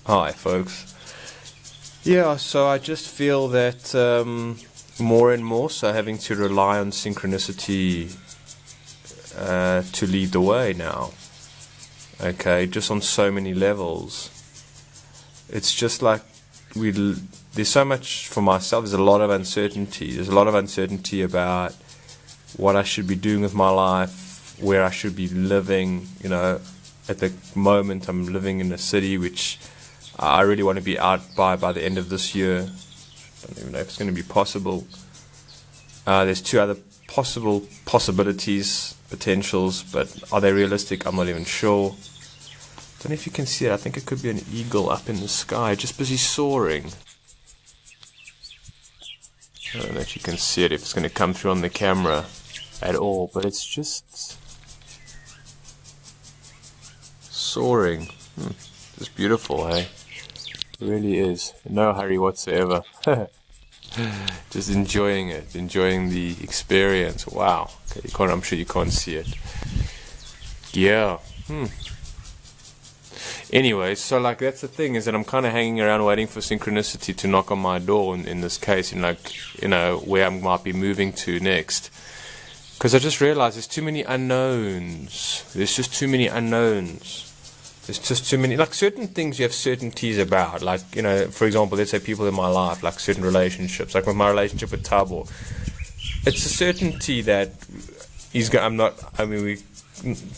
Hi, folks. Yeah, so I just feel that more and more so having to rely on synchronicity to lead the way now. Okay, just on so many levels. It's just like there's so much for myself. There's a lot of uncertainty. There's a lot of uncertainty about what I should be doing with my life, where I should be living. You know, at the moment I'm living in a city which I really want to be out by the end of this year. Don't even know if it's going to be possible. There's two other possibilities, potentials, but are they realistic? I'm not even sure. Don't know if you can see it. I think it could be an eagle up in the sky, just busy soaring. I don't know if you can see it, if it's going to come through on the camera at all, but it's just soaring. It's beautiful, hey? It really is. No hurry whatsoever. Just enjoying it, enjoying the experience. Wow. Okay, I'm sure you can't see it. Yeah. Anyway, so like that's the thing, is that I'm kind of hanging around waiting for synchronicity to knock on my door in this case, and like, you know, where I might be moving to next. Because I just realized there's too many unknowns. There's just too many unknowns. There's just too many, like certain things you have certainties about, like, you know, for example, let's say people in my life, like certain relationships, like with my relationship with Tabo, it's a certainty that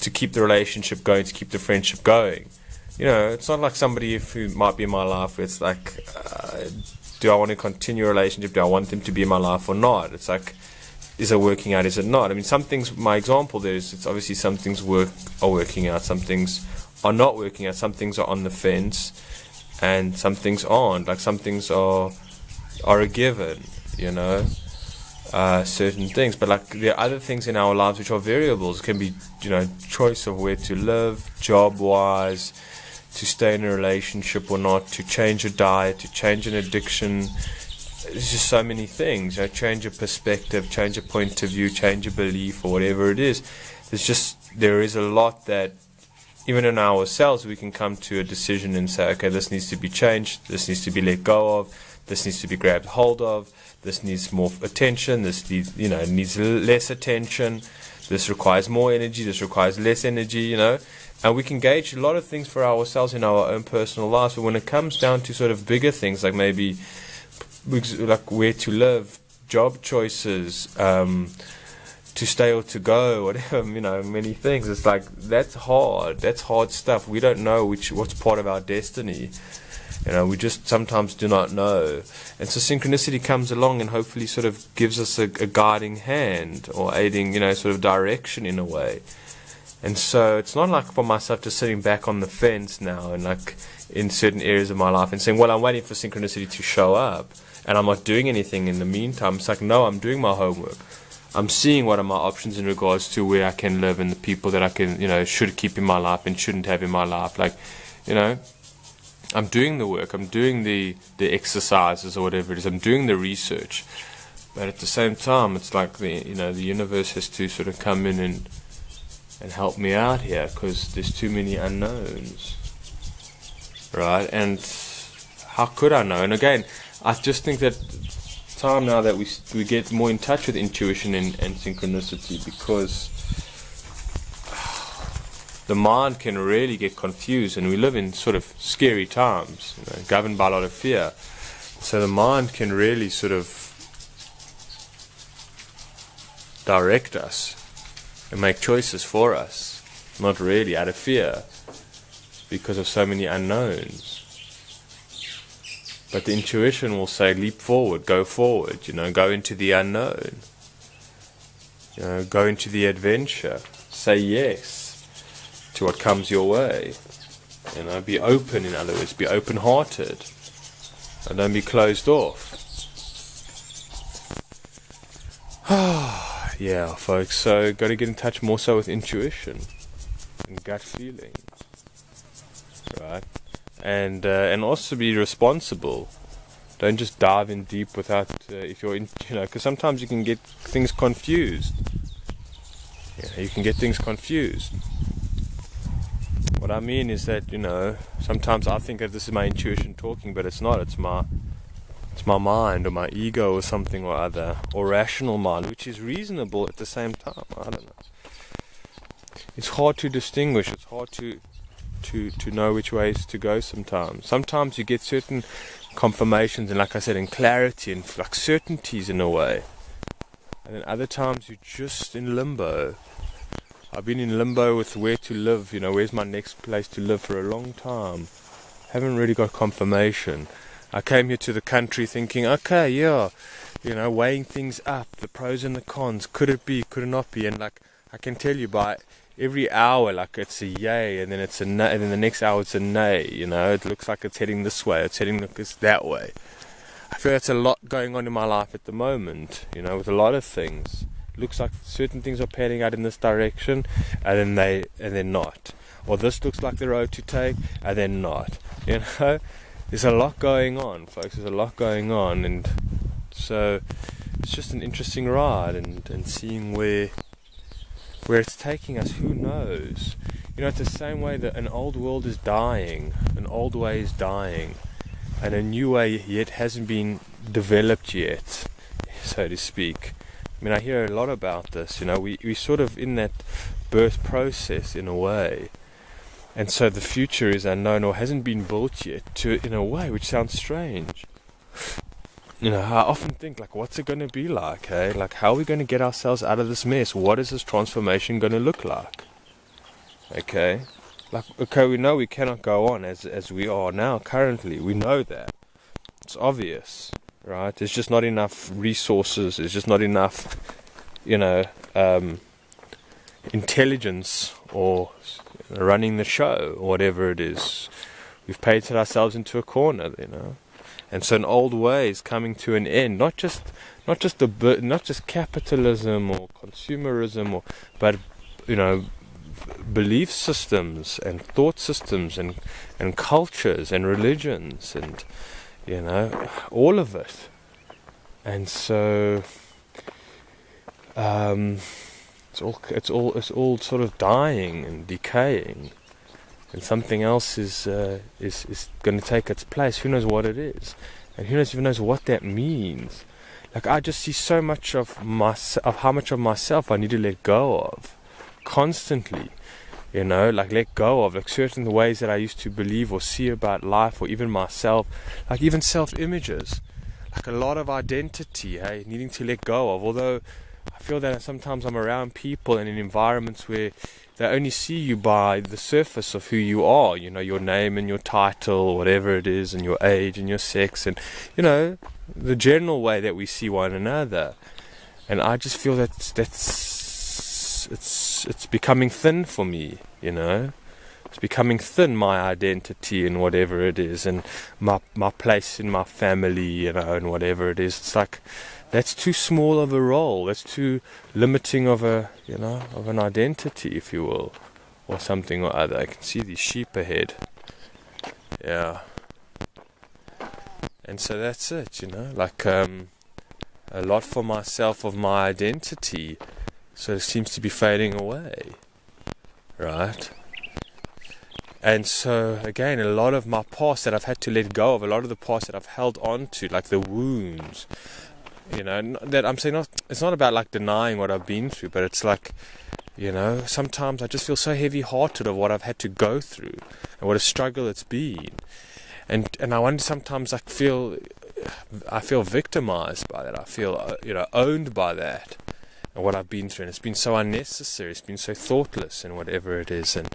to keep the relationship going, to keep the friendship going. You know, it's not like somebody who might be in my life where it's like, do I want to continue a relationship? Do I want them to be in my life or not? It's like, is it working out? Is it not? I mean, some things, my example there is, it's obviously some things are working out, some things are not working out, some things are on the fence, and some things aren't. Like some things are a given, you know, certain things. But like there are other things in our lives which are variables. It can be, you know, choice of where to live, job-wise, to stay in a relationship or not, to change a diet, to change an addiction. There's just so many things. You know, change a perspective, change a point of view, change a belief, or whatever it is. There is a lot that even in ourselves we can come to a decision and say, okay, this needs to be changed, this needs to be let go of, this needs to be grabbed hold of, this needs more attention, this needs, you know, needs less attention, this requires more energy, this requires less energy, you know. And we can gauge a lot of things for ourselves in our own personal lives, but when it comes down to sort of bigger things, like maybe like where to live, job choices, to stay or to go, whatever, you know, many things. It's like, that's hard stuff. We don't know what's part of our destiny. You know, we just sometimes do not know. And so synchronicity comes along and hopefully sort of gives us a guiding hand, or aiding, you know, sort of direction in a way. And so it's not like for myself just sitting back on the fence now and like in certain areas of my life and saying, well, I'm waiting for synchronicity to show up and I'm not doing anything in the meantime. It's like, no, I'm doing my homework. I'm seeing what are my options in regards to where I can live and the people that I can, you know, should keep in my life and shouldn't have in my life. Like, you know, I'm doing the work, I'm doing the exercises or whatever it is, I'm doing the research. But at the same time, it's like the universe has to sort of come in and help me out here, because there's too many unknowns, right? And how could I know? And again, I just think that time now that we get more in touch with intuition and synchronicity, because the mind can really get confused, and we live in sort of scary times, you know, governed by a lot of fear. So the mind can really sort of direct us and make choices for us, not really out of fear, because of so many unknowns. But the intuition will say, leap forward, go forward, you know, go into the unknown, you know, go into the adventure, say yes to what comes your way, you know, be open, in other words, be open-hearted, and don't be closed off. Yeah, folks, so got to get in touch more so with intuition and gut feeling, right? And also be responsible. Don't just dive in deep without, if you're in, you know, because sometimes you can get things confused. Yeah, you can get things confused. What I mean is that, sometimes I think that this is my intuition talking, but it's not. It's my mind or my ego or something or other, or rational mind, which is reasonable at the same time. I don't know. It's hard to distinguish. It's hard to know which ways to go sometimes. Sometimes you get certain confirmations and, like I said, in clarity and like certainties in a way. And then other times you're just in limbo. I've been in limbo with where to live, where's my next place to live for a long time. Haven't really got confirmation. I came here to the country thinking, okay, yeah, weighing things up, the pros and the cons, could it be, could it not be, and like, I can tell you by every hour, like, it's a yay, and then it's a nay, and then the next hour it's a nay, it looks like it's heading this way, it's heading that way. I feel that's a lot going on in my life at the moment, with a lot of things. It looks like certain things are panning out in this direction, and then they're not. Or this looks like the road to take, and they're not, There's a lot going on, folks. There's a lot going on, and so it's just an interesting ride, and seeing where it's taking us. Who knows? It's the same way that an old world is dying, an old way is dying, and a new way yet hasn't been developed yet, so to speak. I hear a lot about this. We're sort of in that birth process in a way. And so the future is unknown or hasn't been built yet, in a way, which sounds strange. I often think, like, what's it going to be like, hey? Like, how are we going to get ourselves out of this mess? What is this transformation going to look like? Okay? Like, okay, we know we cannot go on as we are now, currently. We know that. It's obvious, right? There's just not enough resources. There's just not enough, intelligence or running the show or whatever it is. We've painted ourselves into a corner, and so an old way is coming to an end. Not just capitalism or consumerism, but belief systems and thought systems and cultures and religions and all of it. And so it's all sort of dying and decaying, and something else is going to take its place. Who knows what it is, and who even knows what that means. Like, I just see so much of how much of myself I need to let go of constantly. Like, let go of like certain ways that I used to believe or see about life, or even myself, like even self-images, like a lot of identity, needing to let go of. Although I feel that sometimes I'm around people and in environments where they only see you by the surface of who you are, your name and your title, or whatever it is, and your age and your sex, and, the general way that we see one another. And I just feel that it's becoming thin for me, It's becoming thin, my identity and whatever it is, and my place in my family, and whatever it is. It's like, that's too small of a role. That's too limiting of of an identity, if you will, or something or other. I can see these sheep ahead. Yeah. And so that's it, like a lot for myself of my identity, so it seems to be fading away, right? And so, again, a lot of my past that I've had to let go of, a lot of the past that I've held on to, like the wounds, that I'm saying, it's not about like denying what I've been through, but it's like, sometimes I just feel so heavy-hearted of what I've had to go through and what a struggle it's been. And I wonder, sometimes I feel victimized by that. I feel, owned by that and what I've been through. And it's been so unnecessary. It's been so thoughtless and whatever it is. And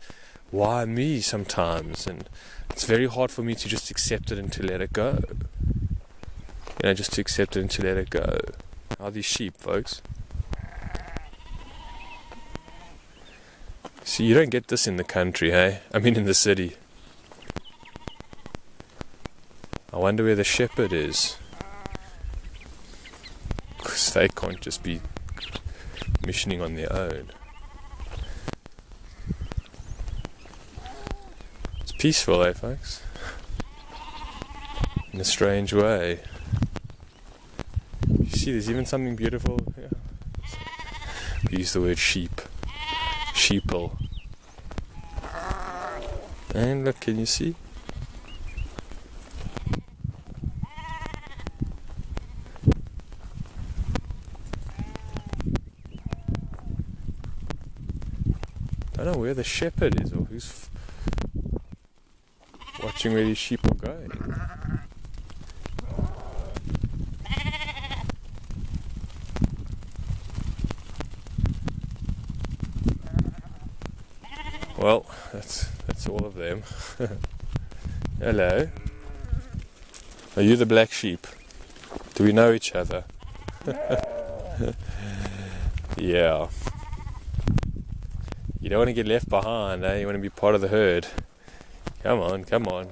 why me sometimes? And it's very hard for me to just accept it and to let it go. Just to accept it and to let it go. How are these sheep, folks? See, you don't get this in the country, hey? I mean in the city. I wonder where the shepherd is. Because they can't just be missioning on their own. It's peaceful, eh, folks? In a strange way. You see, there's even something beautiful. Yeah. We use the word sheep. Sheeple. And look, can you see? I don't know where the shepherd is or who's watching where these sheep are going. Well, that's all of them. Hello. Are you the black sheep? Do we know each other? Yeah. You don't want to get left behind, eh? You want to be part of the herd. Come on, come on.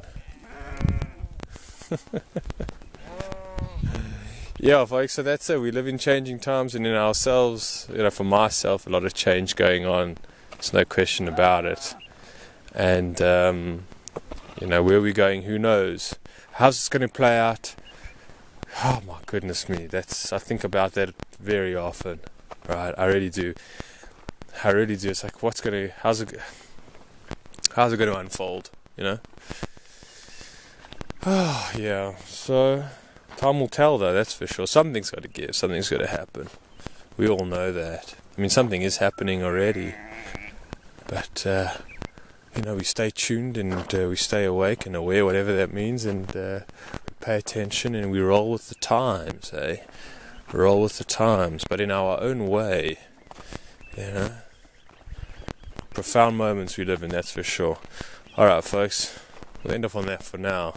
Yeah, folks, so that's it. We live in changing times, and in ourselves, for myself, a lot of change going on. There's no question about it. And, where we're going, who knows? How's this going to play out? Oh, my goodness me. I think about that very often. Right, I really do. It's like, how's it going to unfold, Oh, yeah. So, time will tell, though, that's for sure. Something's got to give. Something's got to happen. We all know that. I mean, something is happening already. But, we stay tuned and we stay awake and aware, whatever that means, and we pay attention and we roll with the times, eh? Roll with the times, but in our own way, Profound moments we live in, that's for sure. Alright, folks, we'll end off on that for now.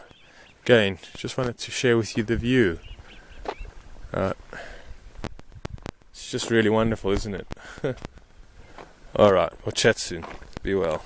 Again, just wanted to share with you the view. It's just really wonderful, isn't it? Alright, we'll chat soon. Be well.